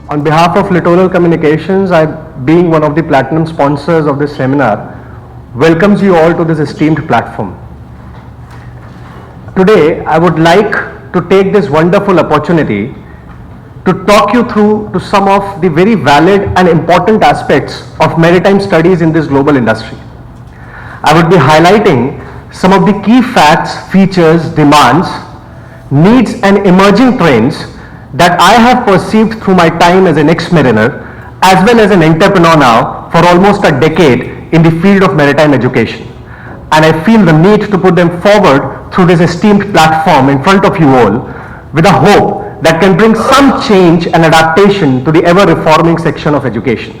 On behalf of Littoral Communications, I, being one of the platinum sponsors of this seminar, welcomes you all to this esteemed platform. Today, I would like to take this wonderful opportunity to talk you through to some of the very valid and important aspects of maritime studies in this global industry. I would be highlighting some of the key facts, features, demands, needs and emerging trends that I have perceived through my time as an ex-mariner as well as an entrepreneur now for almost a decade in the field of maritime education. And I feel the need to put them forward through this esteemed platform in front of you all with a hope that can bring some change and adaptation to the ever-reforming section of education.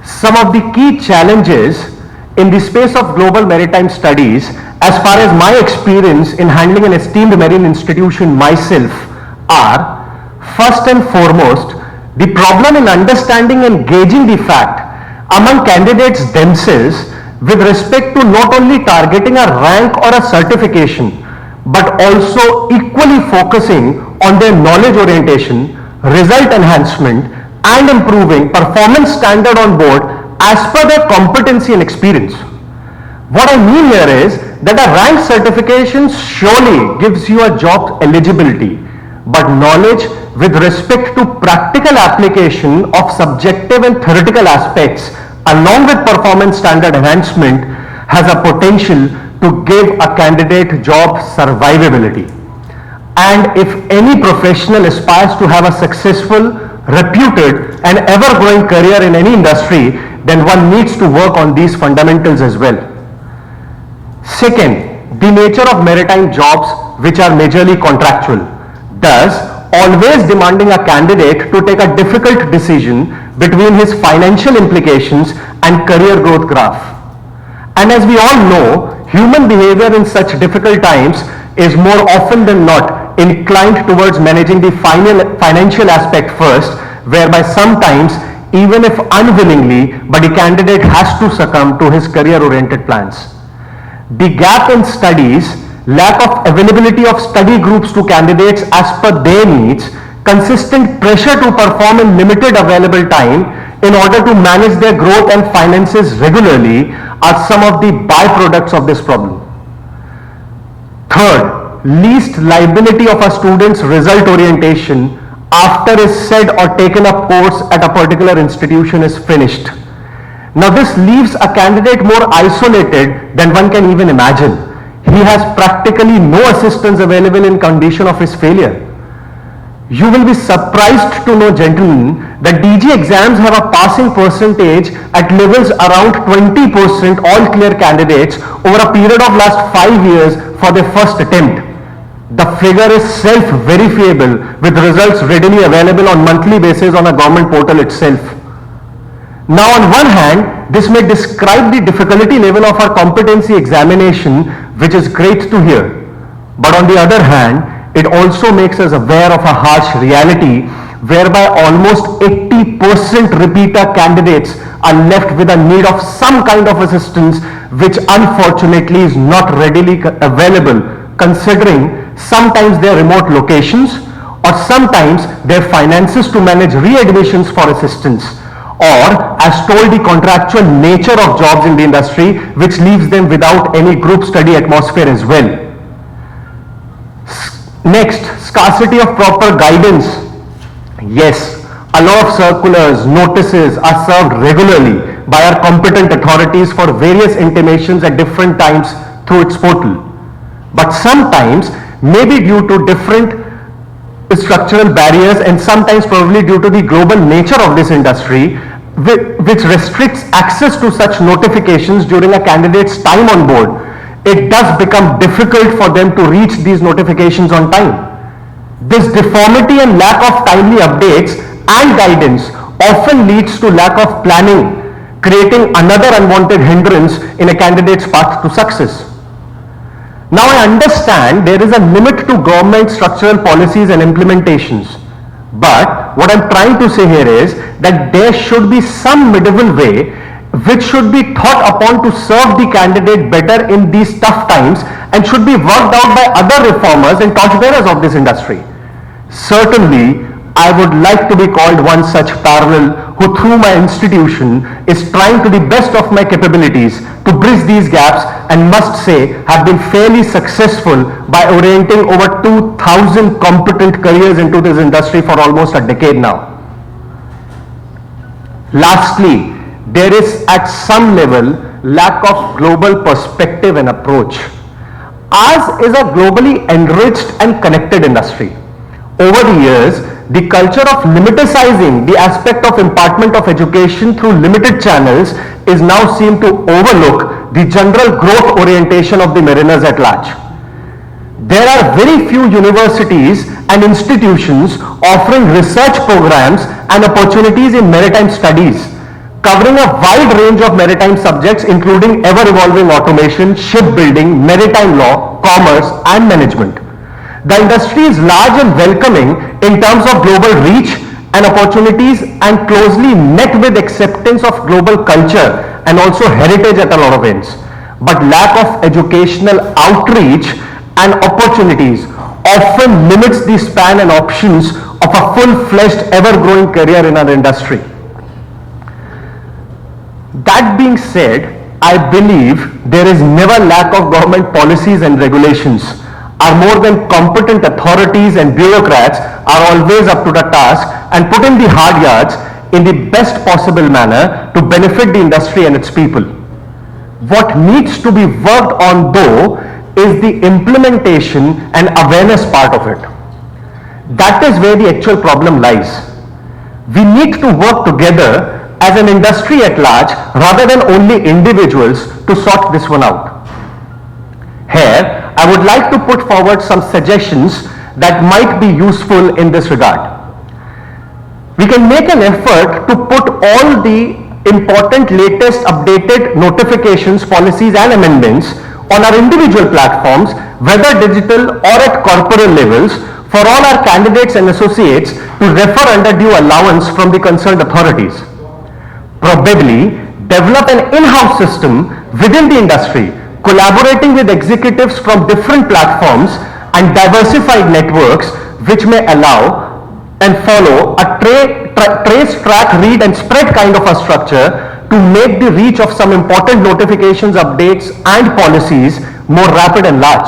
Some of the key challenges in the space of global maritime studies, as far as my experience in handling an esteemed marine institution myself, are, first and foremost, the problem in understanding and gauging the fact among candidates themselves with respect to not only targeting a rank or a certification, but also equally focusing on their knowledge orientation, result enhancement, and improving performance standard on board as per their competency and experience. What I mean here is that a rank certification surely gives you a job eligibility, but knowledge with respect to practical application of subjective and theoretical aspects along with performance standard enhancement has a potential to give a candidate job survivability. And if any professional aspires to have a successful, reputed and ever-growing career in any industry, then one needs to work on these fundamentals as well. Second, the nature of maritime jobs which are majorly contractual, thus always demanding a candidate to take a difficult decision between his financial implications and career growth graph. And as we all know, human behavior in such difficult times is more often than not inclined towards managing the financial aspect first, whereby sometimes, even if unwillingly, but the candidate has to succumb to his career-oriented plans. The gap in studies, lack of availability of study groups to candidates as per their needs, consistent pressure to perform in limited available time in order to manage their growth and finances regularly are some of the byproducts of this problem. Third, least liability of a student's result orientation after a said or taken up course at a particular institution is finished. Now this leaves a candidate more isolated than one can even imagine. He has practically no assistance available in condition of his failure. You will be surprised to know, gentlemen, that DG exams have a passing percentage at levels around 20% all clear candidates over a period of last 5 years for their first attempt. The figure is self-verifiable with results readily available on monthly basis on a government portal itself. Now on one hand, this may describe the difficulty level of our competency examination, which is great to hear. But on the other hand, it also makes us aware of a harsh reality whereby almost 80% repeater candidates are left with a need of some kind of assistance which unfortunately is not readily available, considering sometimes their remote locations or sometimes their finances to manage readmissions for assistance, or as told, the contractual nature of jobs in the industry which leaves them without any group study atmosphere as well. Next, scarcity of proper guidance. Yes, a lot of circulars, notices are served regularly by our competent authorities for various intimations at different times through its portal. But sometimes, maybe due to different structural barriers and sometimes probably due to the global nature of this industry, which restricts access to such notifications during a candidate's time on board, it does become difficult for them to reach these notifications on time. This deformity and lack of timely updates and guidance often leads to lack of planning, creating another unwanted hindrance in a candidate's path to success. Now I understand there is a limit to government structural policies and implementations. But what I'm trying to say here is that there should be some middle way which should be thought upon to serve the candidate better in these tough times and should be worked out by other reformers and torchbearers of this industry. Certainly, I would like to be called one such parallel who through my institution is trying to the best of my capabilities to bridge these gaps, and must say have been fairly successful by orienting over 2,000 competent careers into this industry for almost a decade now. Lastly, there is at some level lack of global perspective and approach. Ours is a globally enriched and connected industry. Over the years, the culture of limiticizing the aspect of impartment of education through limited channels is now seen to overlook the general growth orientation of the mariners at large. There are very few universities and institutions offering research programs and opportunities in maritime studies, covering a wide range of maritime subjects including ever-evolving automation, shipbuilding, maritime law, commerce and management. The industry is large and welcoming in terms of global reach and opportunities, and closely met with acceptance of global culture and also heritage at a lot of ends. But lack of educational outreach and opportunities often limits the span and options of a full-fledged, ever-growing career in our industry. That being said, I believe there is never lack of government policies and regulations. Our more than competent authorities and bureaucrats are always up to the task and put in the hard yards in the best possible manner to benefit the industry and its people. What needs to be worked on though is the implementation and awareness part of it. That is where the actual problem lies. We need to work together as an industry at large rather than only individuals to sort this one out. Here, I would like to put forward some suggestions that might be useful in this regard. We can make an effort to put all the important latest updated notifications, policies and amendments on our individual platforms, whether digital or at corporate levels, for all our candidates and associates to refer under due allowance from the concerned authorities. Probably develop an in-house system within the industry, collaborating with executives from different platforms and diversified networks, which may allow and follow a trace, track, read and spread kind of a structure to make the reach of some important notifications, updates and policies more rapid and large.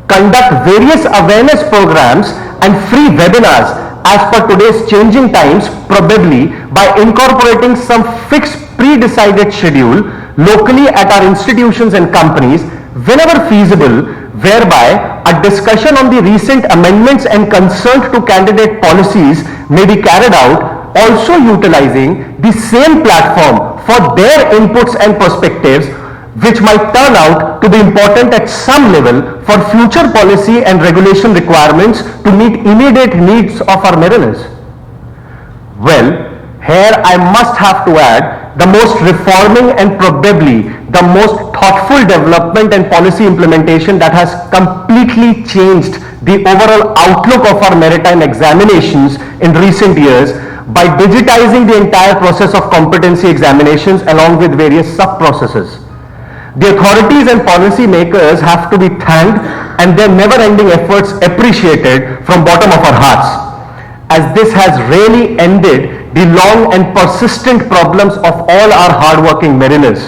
Conduct various awareness programs and free webinars as per today's changing times, probably by incorporating some fixed pre-decided schedule locally at our institutions and companies whenever feasible, whereby a discussion on the recent amendments and concerned to candidate policies may be carried out, also utilizing the same platform for their inputs and perspectives, which might turn out to be important at some level for future policy and regulation requirements to meet immediate needs of our mariners. Well, here I must have to add the most reforming and probably the most thoughtful development and policy implementation that has completely changed the overall outlook of our maritime examinations in recent years by digitizing the entire process of competency examinations along with various sub-processes. The authorities and policy makers have to be thanked and their never-ending efforts appreciated from bottom of our hearts, as this has really ended the long and persistent problems of all our hard-working mariners.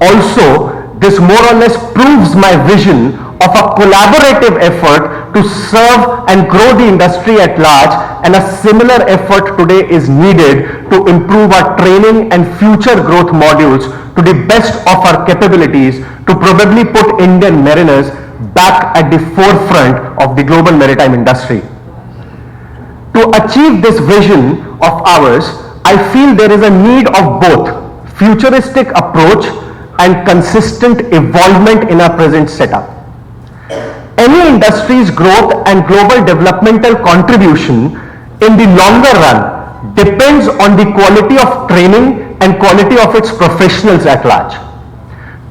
Also, this more or less proves my vision of a collaborative effort to serve and grow the industry at large, and a similar effort today is needed to improve our training and future growth modules to the best of our capabilities to probably put Indian mariners back at the forefront of the global maritime industry. To achieve this vision of ours, I feel there is a need of both futuristic approach and consistent evolvement in our present setup. Any industry's growth and global developmental contribution in the longer run depends on the quality of training and quality of its professionals at large.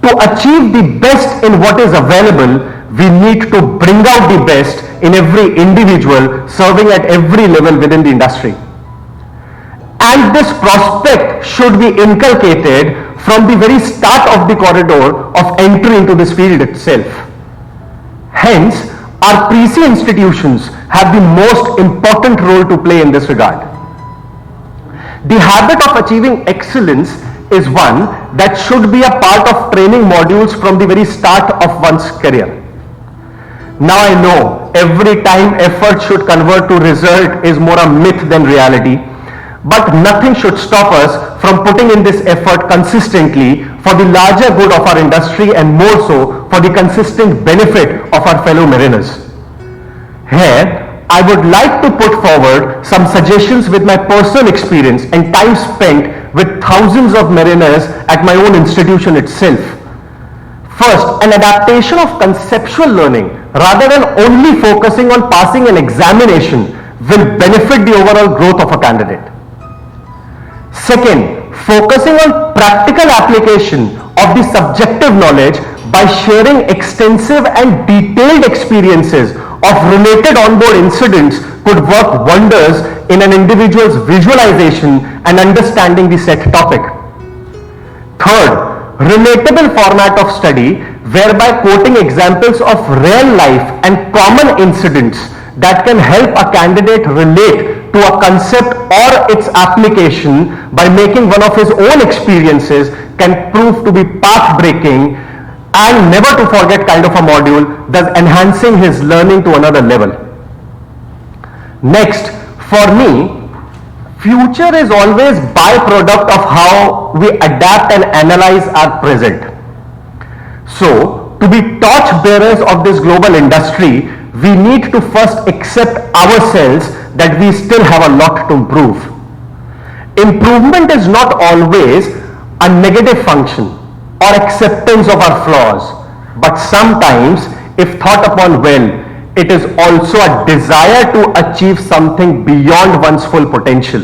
To achieve the best in what is available, we need to bring out the best in every individual serving at every level within the industry. And this prospect should be inculcated from the very start of the corridor of entry into this field itself. Hence, Our pre-C institutions have the most important role to play in this regard. The habit of achieving excellence is one that should be a part of training modules from the very start of one's career. Now I know every time effort should convert to result is more a myth than reality, but nothing should stop us from putting in this effort consistently for the larger good of our industry and more so for the consistent benefit of our fellow mariners. Here, I would like to put forward some suggestions with my personal experience and time spent with thousands of mariners at my own institution itself. First, an adaptation of conceptual learning rather than only focusing on passing an examination will benefit the overall growth of a candidate. Second, focusing on practical application of the subjective knowledge by sharing extensive and detailed experiences of related onboard incidents could work wonders in an individual's visualization and understanding the set topic. Third, relatable format of study whereby quoting examples of real life and common incidents that can help a candidate relate to a concept or its application by making one of his own experiences can prove to be path-breaking and never to forget kind of a module, thus enhancing his learning to another level. Next, for me, future is always byproduct of how we adapt and analyze our present. So, to be torch bearers of this global industry, we need to first accept ourselves that we still have a lot to improve. Improvement is not always a negative function or acceptance of our flaws, but sometimes, if thought upon well, it is also a desire to achieve something beyond one's full potential.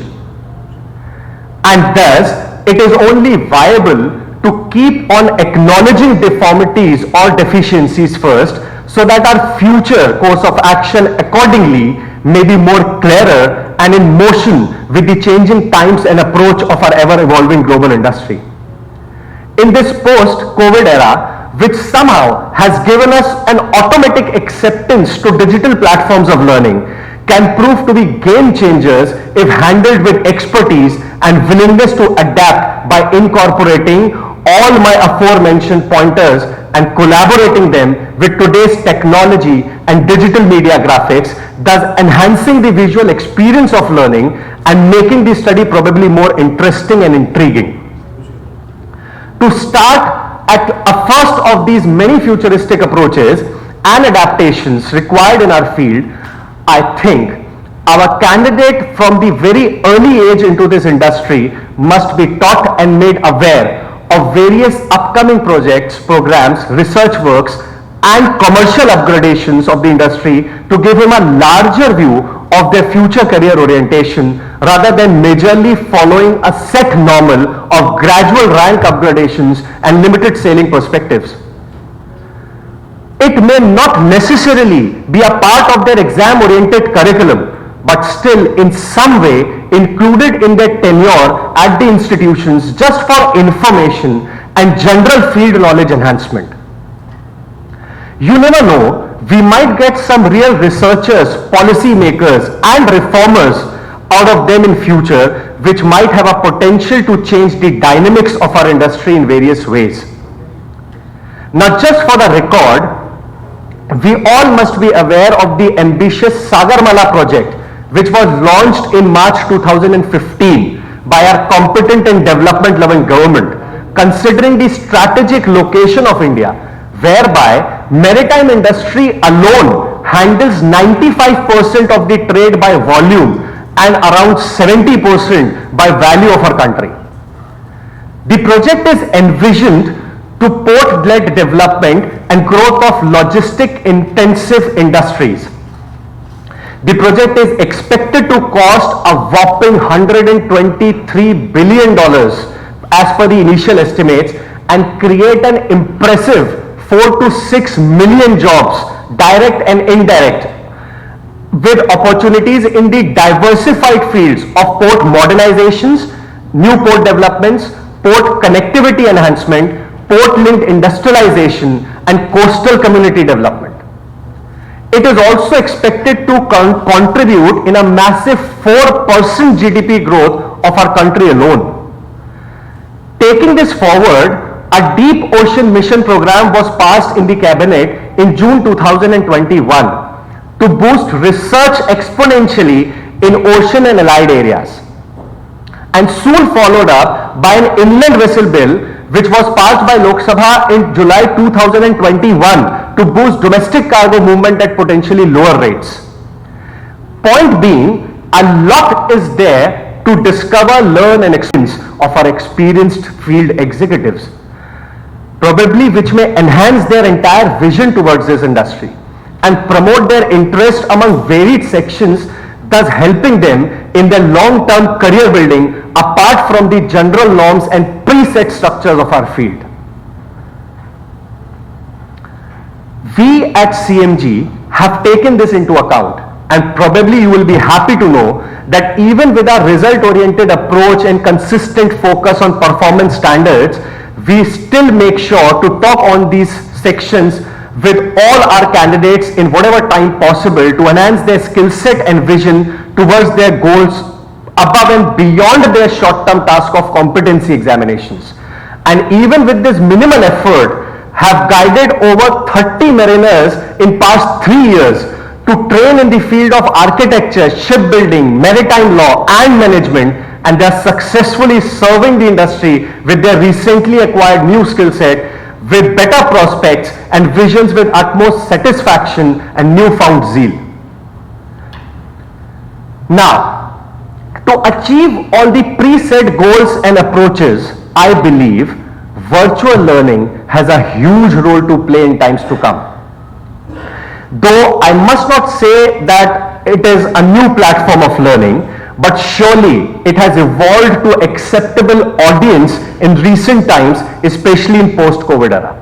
And thus, it is only viable to keep on acknowledging deformities or deficiencies first, so that our future course of action accordingly may be more clearer and in motion with the changing times and approach of our ever-evolving global industry. In this post-COVID era, which somehow has given us an automatic acceptance to digital platforms of learning, can prove to be game changers if handled with expertise and willingness to adapt by incorporating all my aforementioned pointers and collaborating them with today's technology and digital media graphics, thus enhancing the visual experience of learning and making the study probably more interesting and intriguing. To start at a first of these many futuristic approaches and adaptations required in our field, I think our candidate from the very early age into this industry must be taught and made aware of various upcoming projects, programs, research works and commercial upgradations of the industry to give him a larger view of their future career orientation rather than majorly following a set normal of gradual rank upgradations and limited sailing perspectives. It may not necessarily be a part of their exam-oriented curriculum, but still in some way included in their tenure at the institutions just for information and general field knowledge enhancement. You never know, we might get some real researchers, policy makers and reformers out of them in future, which might have a potential to change the dynamics of our industry in various ways. Now, just for the record, we all must be aware of the ambitious Sagarmala project, which was launched in March 2015 by our competent and development-loving government, considering the strategic location of India, whereby maritime industry alone handles 95% of the trade by volume and around 70% by value of our country. The project is envisioned to port-led development and growth of logistic-intensive industries. The project is expected to cost a whopping $123 billion as per the initial estimates and create an impressive 4 to 6 million jobs, direct and indirect, with opportunities in the diversified fields of port modernizations, new port developments, port connectivity enhancement, port-linked industrialization, and coastal community development. it is also expected to contribute in a massive 4% GDP growth of our country alone. Taking this forward, a deep ocean mission program was passed in the cabinet in June 2021 to boost research exponentially in ocean and allied areas, and soon followed up by an inland vessel bill which was passed by Lok Sabha in July 2021 to boost domestic cargo movement at potentially lower rates. Point being, a lot is there to discover, learn and experience of our experienced field executives, probably which may enhance their entire vision towards this industry and promote their interest among varied sections, thus helping them in their long-term career building apart from the general norms and preset structures of our field. We at CMG have taken this into account, and probably you will be happy to know that even with our result-oriented approach and consistent focus on performance standards, we still make sure to talk on these sections with all our candidates in whatever time possible to enhance their skill set and vision towards their goals above and beyond their short-term task of competency examinations. And even with this minimal effort, have guided over 30 mariners in past 3 years to train in the field of architecture, shipbuilding, maritime law and management, and they are successfully serving the industry with their recently acquired new skill set with better prospects and visions with utmost satisfaction and newfound zeal. Now, to achieve all the preset goals and approaches, I believe virtual learning has a huge role to play in times to come. Though I must not say that it is a new platform of learning, but surely it has evolved to acceptable audience in recent times, especially in post-COVID era.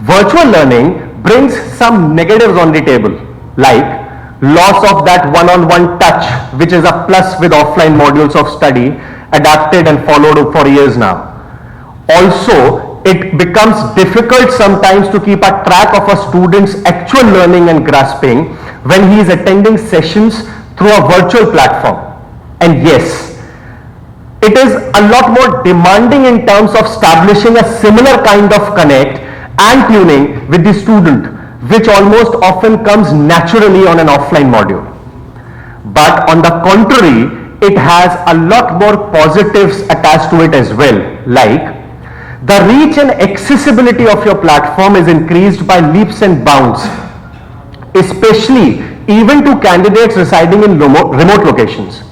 Virtual learning brings some negatives on the table, like loss of that one-on-one touch, which is a plus with offline modules of study adapted and followed for years now. Also, it becomes difficult sometimes to keep a track of a student's actual learning and grasping when he is attending sessions through a virtual platform. And yes, it is a lot more demanding in terms of establishing a similar kind of connect and tuning with the student, which almost often comes naturally on an offline module. But on the contrary, it has a lot more positives attached to it as well, like the reach and accessibility of your platform is increased by leaps and bounds, especially even to candidates residing in remote locations.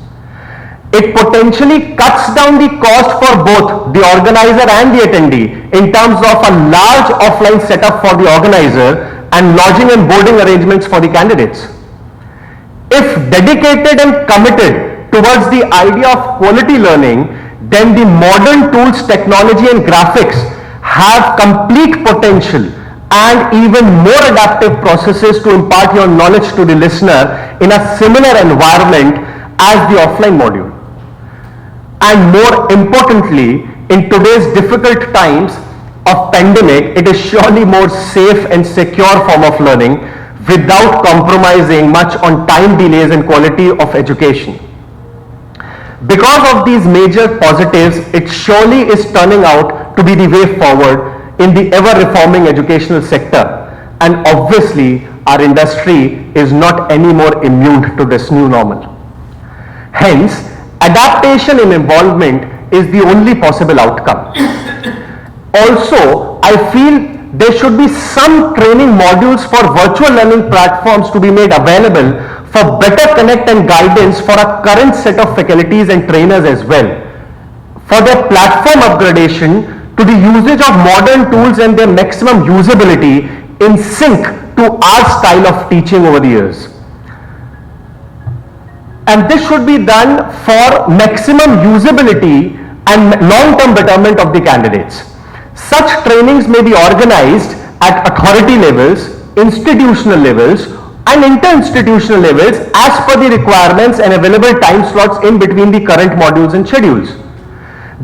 It potentially cuts down the cost for both the organizer and the attendee in terms of a large offline setup for the organizer and lodging and boarding arrangements for the candidates. If dedicated and committed towards the idea of quality learning, then the modern tools, technology and graphics have complete potential and even more adaptive processes to impart your knowledge to the listener in a similar environment as the offline module. And more importantly, in today's difficult times of pandemic, it is surely more safe and secure form of learning without compromising much on time delays and quality of education. Because of these major positives, it surely is turning out to be the way forward in the ever-reforming educational sector. And obviously, our industry is not any more immune to this new normal. Hence, adaptation and involvement is the only possible outcome. Also, I feel there should be some training modules for virtual learning platforms to be made available for better connect and guidance for a current set of faculties and trainers as well, for their platform upgradation to the usage of modern tools and their maximum usability in sync to our style of teaching over the years. And this should be done for maximum usability and long-term betterment of the candidates. Such trainings may be organized at authority levels, institutional levels, and inter-institutional levels as per the requirements and available time slots in between the current modules and schedules.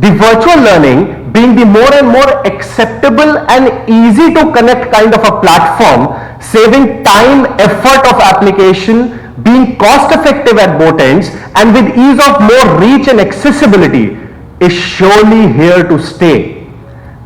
The virtual learning being the more and more acceptable and easy to connect kind of a platform saving time, effort of application, being cost effective at both ends, and with ease of more reach and accessibility is surely here to stay,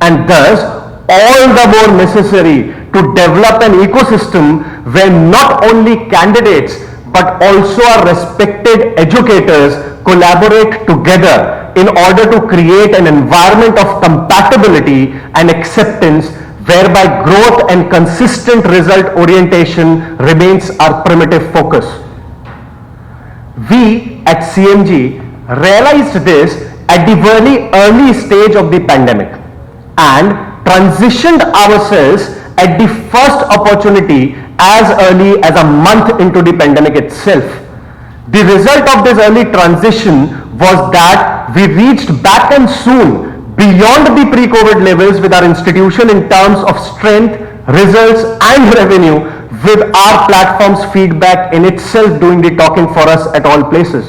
and thus all the more necessary to develop an ecosystem where not only candidates but also our respected educators collaborate together in order to create an environment of compatibility and acceptance whereby growth and consistent result orientation remains our primitive focus. We at CMG realized this at the very early stage of the pandemic and transitioned ourselves at the first opportunity as early as a month into the pandemic itself. The result of this early transition was that we reached back and soon beyond the pre-COVID levels with our institution in terms of strength, results and revenue, with our platform's feedback in itself doing the talking for us at all places.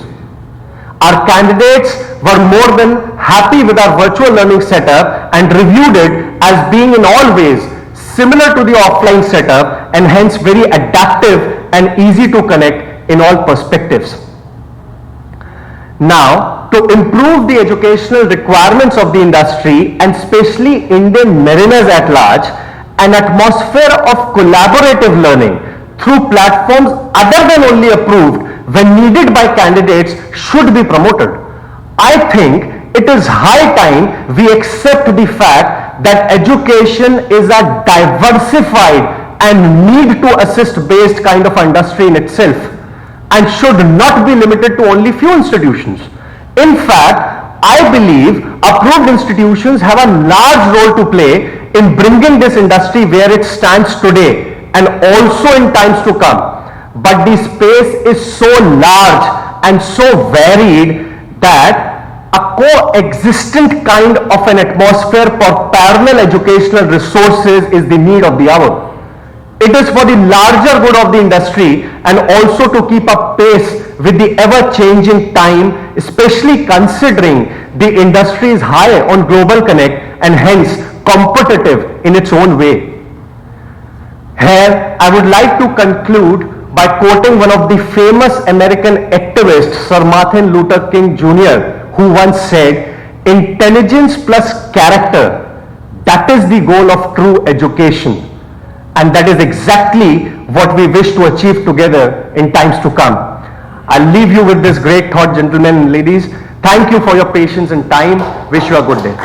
Our candidates were more than happy with our virtual learning setup and reviewed it as being in all ways similar to the offline setup and hence very adaptive and easy to connect in all perspectives. Now, to improve the educational requirements of the industry and especially Indian mariners at large, an atmosphere of collaborative learning through platforms other than only approved when needed by candidates should be promoted. I think it is high time we accept the fact that education is a diversified and need to assist based kind of industry in itself and should not be limited to only few institutions. In fact, I believe approved institutions have a large role to play in bringing this industry where it stands today and also in times to come. But the space is so large and so varied that a coexistent kind of an atmosphere for parallel educational resources is the need of the hour. It is for the larger good of the industry and also to keep up pace with the ever-changing time, especially considering the industry is high on global connect and hence competitive in its own way. Here, I would like to conclude by quoting one of the famous American activists, Sir Martin Luther King Jr., who once said, "Intelligence plus character, that is the goal of true education." And that is exactly what we wish to achieve together in times to come. I'll leave you with this great thought, gentlemen and ladies. Thank you for your patience and time. Wish you a good day.